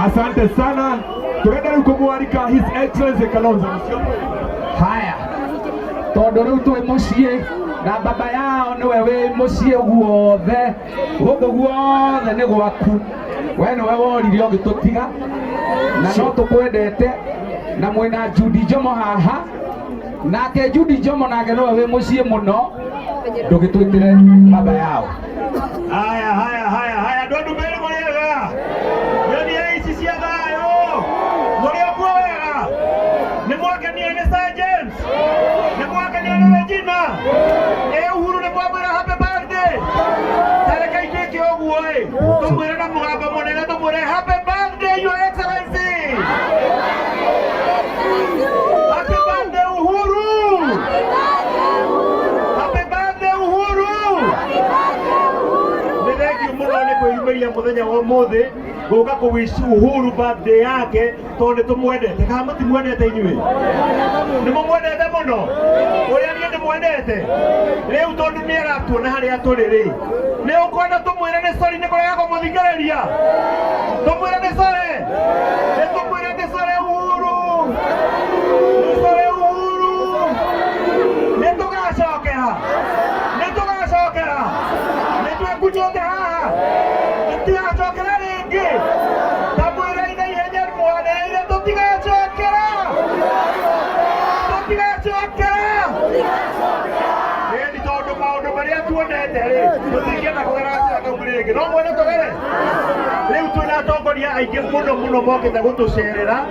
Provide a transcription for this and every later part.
Asante sana. Tunaenda kumwalika His Excellency Kalonzo Musyoka. Haya. Tondu riu twi mucii na baba yao niwe wi mucii guothe. Gundu guothe ni gwaku. We niwe worire ugitutiga. Na no tukwendete na mwina Judy Njomo haha. Nake Judy Njomo nake niwe wi mucii muno. Ndugitwitire baba yao. Haya ndondu mbere muriega. Yoni eici cia thayo. Muri okuo wega. Ni mwakenia ni Sergeant. Ni mwakenia ni Regina. Uhuru ni mwamwira happy birthday. Tareka ikeke oguo tumwire na mugambo munene tumwire happy birthday your excellency. Happy birthday Uhuru. Happy birthday Uhuru. Niregi muno ni kwiyumiria muthenya wa muthi guka kuwish Uhuru birthday yake tondu tumwendete kana mutimwendete inyui ni mumwendete muno uria ni ndimwendete riu tondu ni aratuona haria turi ri ni ukwenda tumwire ni sorry ni kurega kumuthikiriria tumwire ni sorry ni tumwire ni sorry Uhuru ni sorry Uhuru ni tugacokera ni twekunyonde haha ni tigacokera ringi tamwire ina ihenya mwaneire tutigacokera ni tondu maundu maria tuonete ri tutingienda kugera kaumurigi no mwene tugere riu twina atongoria aingi muno mokite gutucerera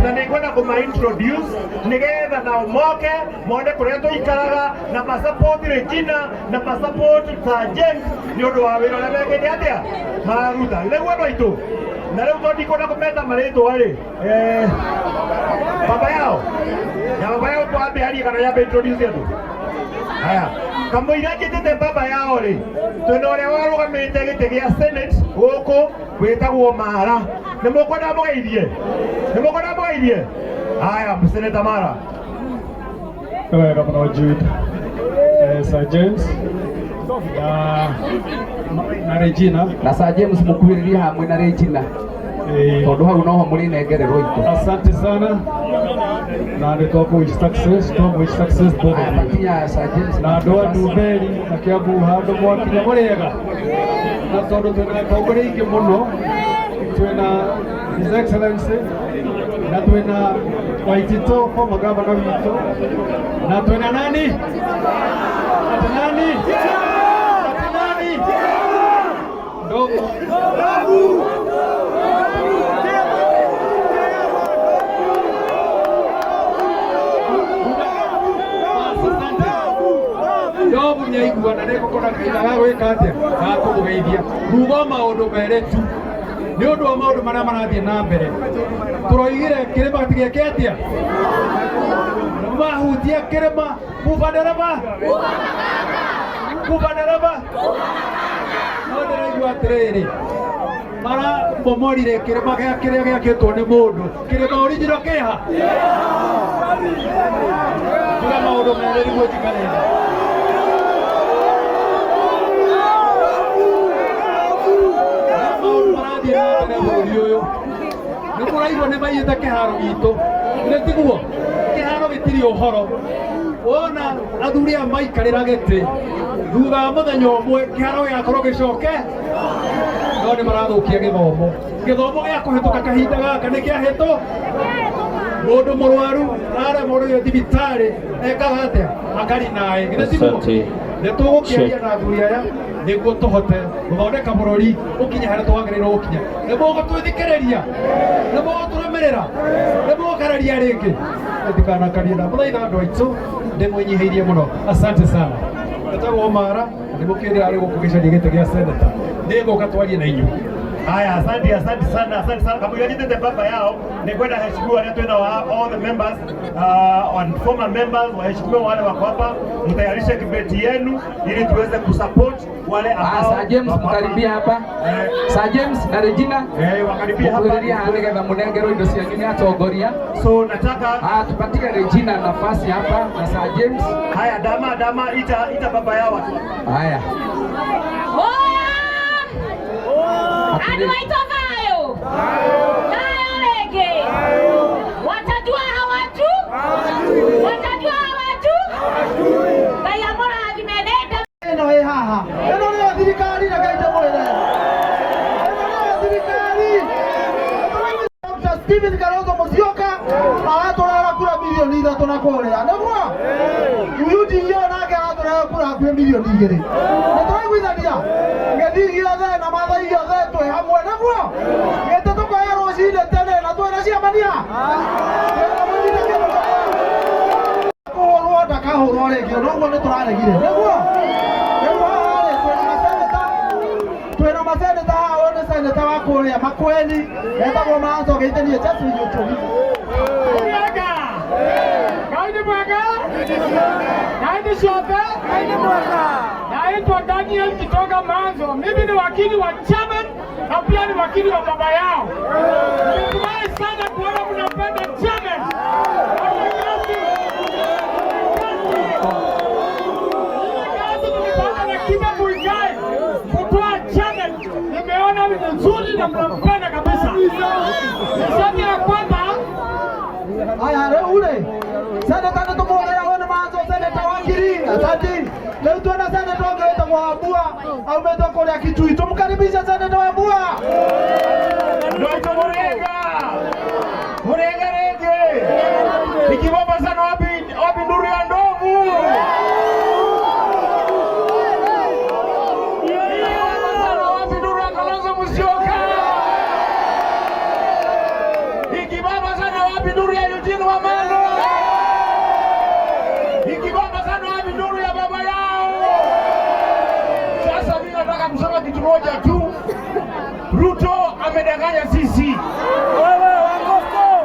na ninkwenda kuma-introduce nigetha nao moke mone kuria tuikaraga na masupport Regina na masupport Sergeant ni undu wa wira uria mekite atia mararuta niguo andu aitu na riu tondikwenda kumeta maritwa ri baba yao twambe haria kana yambe introduce andu haya kamuira njitite baba yao ri twina uria warugamite giti gia Senate guku witagwo Mara ni mukwenda mugeithie haya Senator Mara wega muno Jude Sergeant na Regina na Sir James mukuhiriria hamwe na Regina tondu hau noho muri nengererwo itu. Asante sana na nditoko wish success both na ndoa Nduberi na Kiambu handu mwakinya muriega na tondu twina kauguri ingi muno twina His Excellency na twina Waitito former governor witu na twina nani ndogo ndogo nyaigua na neko kona kaitha gwika atia gakugeithia ruga maundu mere tu ni undu wa maundu maria marathie na mbere turoigire kirima tigeke atia mahutia kirima kubandereba nondereigua atiriri mara bomorire kirima gia kiria giakitwo ni mundu kirima original kiha tuga maundu mere niguo jikarenda nä må raigua nä maiyä te kä haro gitå nä tiguo kä haro gä tirä å horo wona athuri aya maikarä ra gä tä thutha wa må thenya å mwe kä haro gä gakorwo gä coke no nä marathå kia gä thomo gä a kå hä tå ka kahinda gaka nä kä ahä tå må ndå må rwaru arä må rå thibitarä ekaga atä akari naä gä tiguo nä tå gå kä aria na athuri aya niguo tuhote guthondeka bururi ukinya haria twagĩrĩirwo gukinya nĩ mũgũ twĩthikĩrĩria nĩ mũgũ tũrũmĩrĩra nĩ mũgũ kararia rĩngĩ ndikanakarie na mũthaitha andũ aitũ ndĩmwĩnyihĩirie mũno asante sana ndetagwo Mara nĩ mũkĩrĩra arĩ gũkũ gĩcaria gĩtĩ gĩa seneta nĩ ngũka twarie na inyuĩ Haya, asante sana. Kabla ya baba yao, ni kwenda heshimiwa wale twenda wa all the members and former members waheshimiwa wale wako hapa, mtayarishe kibeti yenu ili tuweze kusupport wale ambao. Sir James mkaribia hapa. Sir James na Regina wakaribia hapa. Kuhudhuria hanga munengero indo cia nyinyi atongoria. So nataka tupatie Regina nafasi hapa na Sir James. Haya, dama ita baba yao watu. Haya. Adu aitovayo. Nayo lege. Watajua hawatu. Kaya mora ajimeneta. Eno he haha. Eno ni thirikari na kaita mwene. Eno ni thirikari. Dr. Stephen Kalonzo Musyoka aratwara kura milioni 3 na kuria. Nagwa. Uyuti yona ka aratwara kura milioni 2. Nitwaiguithania. Ngethi giothe na mathai giothe twe hamwe nagwa. Ngete tukoya rucine tene na twena ciamania. Kuhurwo ndakahurwo ringi noguo ni turaregire niguo twina maseneta hao ni seneta wa kuria Makueni etagwo macogeithanie Jeffrey Gĩtũmi. Kaini mwega kaini shote naitwa Daniel kutoka Manzo. Mimi ni wakili wa Chairman na pia ni wakili wa baba yao. Nimefurahi sana kuona mnapenda Chairman. Nimeona ni nzuri na mnampenda kabisa. Niseme ya kwamba haya ule seneta ndio tumeona wewe Manzo seneta wakili asante. Leo tuona seneta ongeta kwa Abua au umetoka kwa Kitui. Tumkaribisha seneta wa Abua. Ndio Murenga rege. Ikibaba sana wapi nduru ya ndovu. Kitu moja tu, Ruto amedanganya sisi.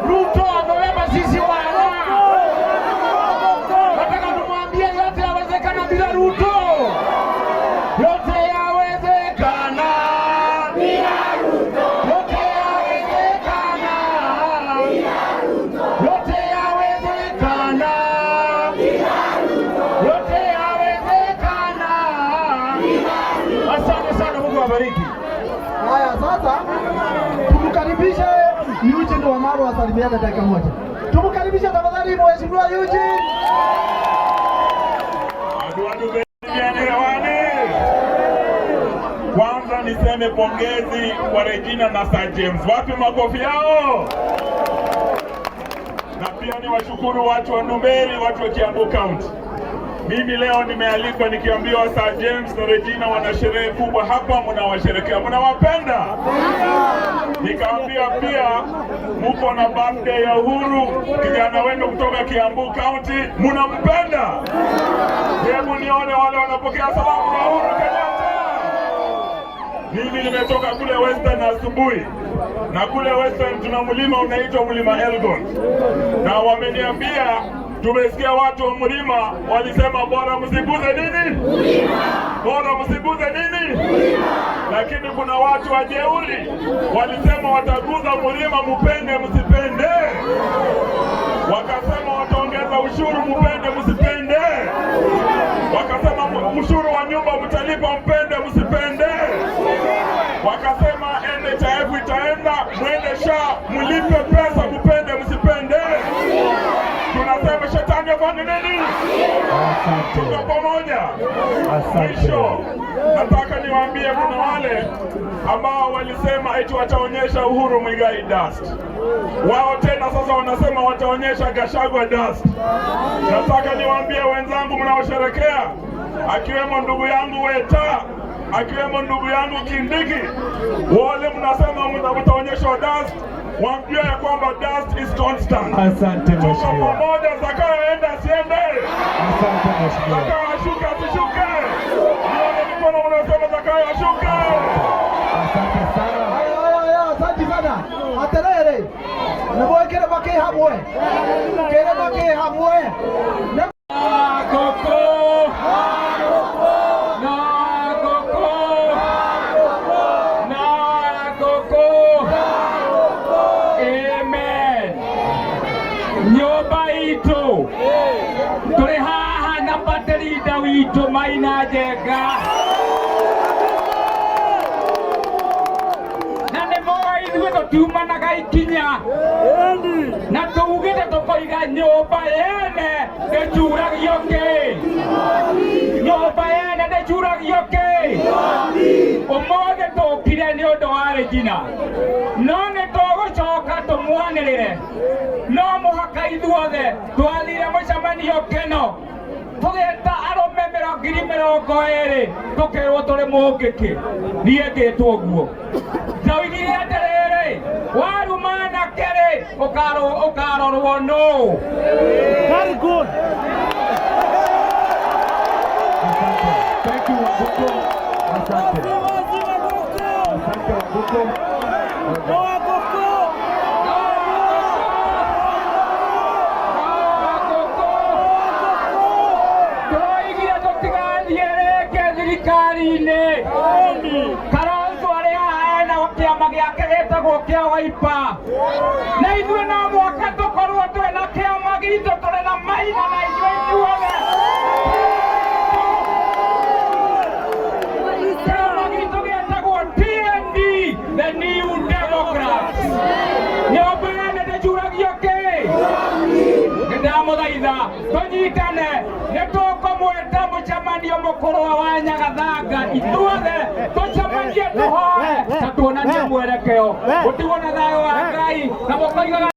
Ruto amebeba sisi wana. Nataka tumwambie yote yawezekana bila Ruto. Yote yawezekana bila Ruto. Yote yawezekana bila Ruto. Yote yawezekana bila Ruto. Yote yawezekana bila Ruto. Asante sana, Mungu awabariki. Haya sasa tumkaribishe Eugene Wamalwa asalimiane dakika moja. Tumkaribishe tafadhali mheshimiwa Eugene. Kwanza niseme pongezi kwa Regina na Sir James. Wapi makofi yao? Na pia ni washukuru watu wa Ndumberi, watu wa Kiambu County. Mimi leo nimealikwa nikiambiwa Sir James na Regina wana sherehe kubwa hapa, mnawasherekea, mnawapenda. Nikaambia pia muko na birthday ya Uhuru, kijana wenu kutoka Kiambu County, mnampenda. Hebu nione wale wanapokea salamu za Uhuru Kenyatta. Mimi nimetoka kule Western asubuhi, na kule Western tuna mlima unaitwa mlima Elgon, na wameniambia tumesikia watu wa mlima walisema bora msiguze nini? Bora msiguze nini? Lakini kuna watu wajeuri walisema wataguza mlima mpende msipende. Wakasema wataongeza ushuru mpende msipende. Wakasema ushuru wa nyumba mtalipa mpende msipende. Wakasema NHIF itaenda mwende SHA mlipe pesa mpende msipende. Tunasema shetani afanye nini? Tuko pamoja. Mwisho nataka niwaambie kuna wale ambao walisema eti wataonyesha Uhuru Muigai dust. Wao tena sasa wanasema wataonyesha Gachagua dust. Nataka niwaambie wenzangu mnaosherekea, akiwemo ndugu yangu Weta, akiwemo ndugu yangu Kindiki, wale mnasema mtaonyesha dust, wamjue ya kwamba dust is constant. Asante mheshimiwa. Tuko pamoja, Zakayo enda asiende. Asante mheshimiwa. Zakayo ashuke asishuke. Nione mikono mnasema Zakayo ashuke. Asante sana. nĩguo kĩrĩma kĩ hamwe, kĩrĩma kĩ hamwe. Amen. Nyũmba itũ tũrĩ haha na Patrida witũ Maina Njenga, na nĩ moĩ ithuĩ tũtiumanaga ikinya na tũugĩte tũkoiga nyũmba yene ndĩcuragio kĩ, nyũmba yene ndĩcuragio kĩ. Ũmũthĩ tũkire nĩ ũndũ wa Regina, no nĩ tũgũcoka tũmwanĩrĩre, no mũhaka ithuothe twathire mũcemanio kĩno tũgĩta arũme 20,000 tũkĩrwo tũrĩ mũngĩkĩ, niĩ ngĩtwo ũguo. Njoigire atĩrĩrĩ, waruma na kerĩ ũkarorwo nũ. Very good. Thank you, Wabuko. Asante. Asante, Wabuko. Tũroigire tũtigathiĩ rĩngĩ thirikari-inĩ. Kalonzo arĩ haha na kĩama gĩake gĩtagwo kĩa Wiper, na ithuĩ no mũhaka tũkorwo twĩna kĩama gitũ, tũrĩ na Maina na ithuĩ ithuothe. Kĩama gitũ gĩtagwo TND, the New Democrats. Nyũmba yene ndĩcuragio kĩ. Nĩndamũthaitha tũnyitane, nĩ tũkũmwĩta mũcemanio mũkũrũ wa Nyagathanga, ithuothe tũcemanie tũhoe na tuonanie mwerekeo, gũtigwo na thayũ wa Ngai na mũkoigaga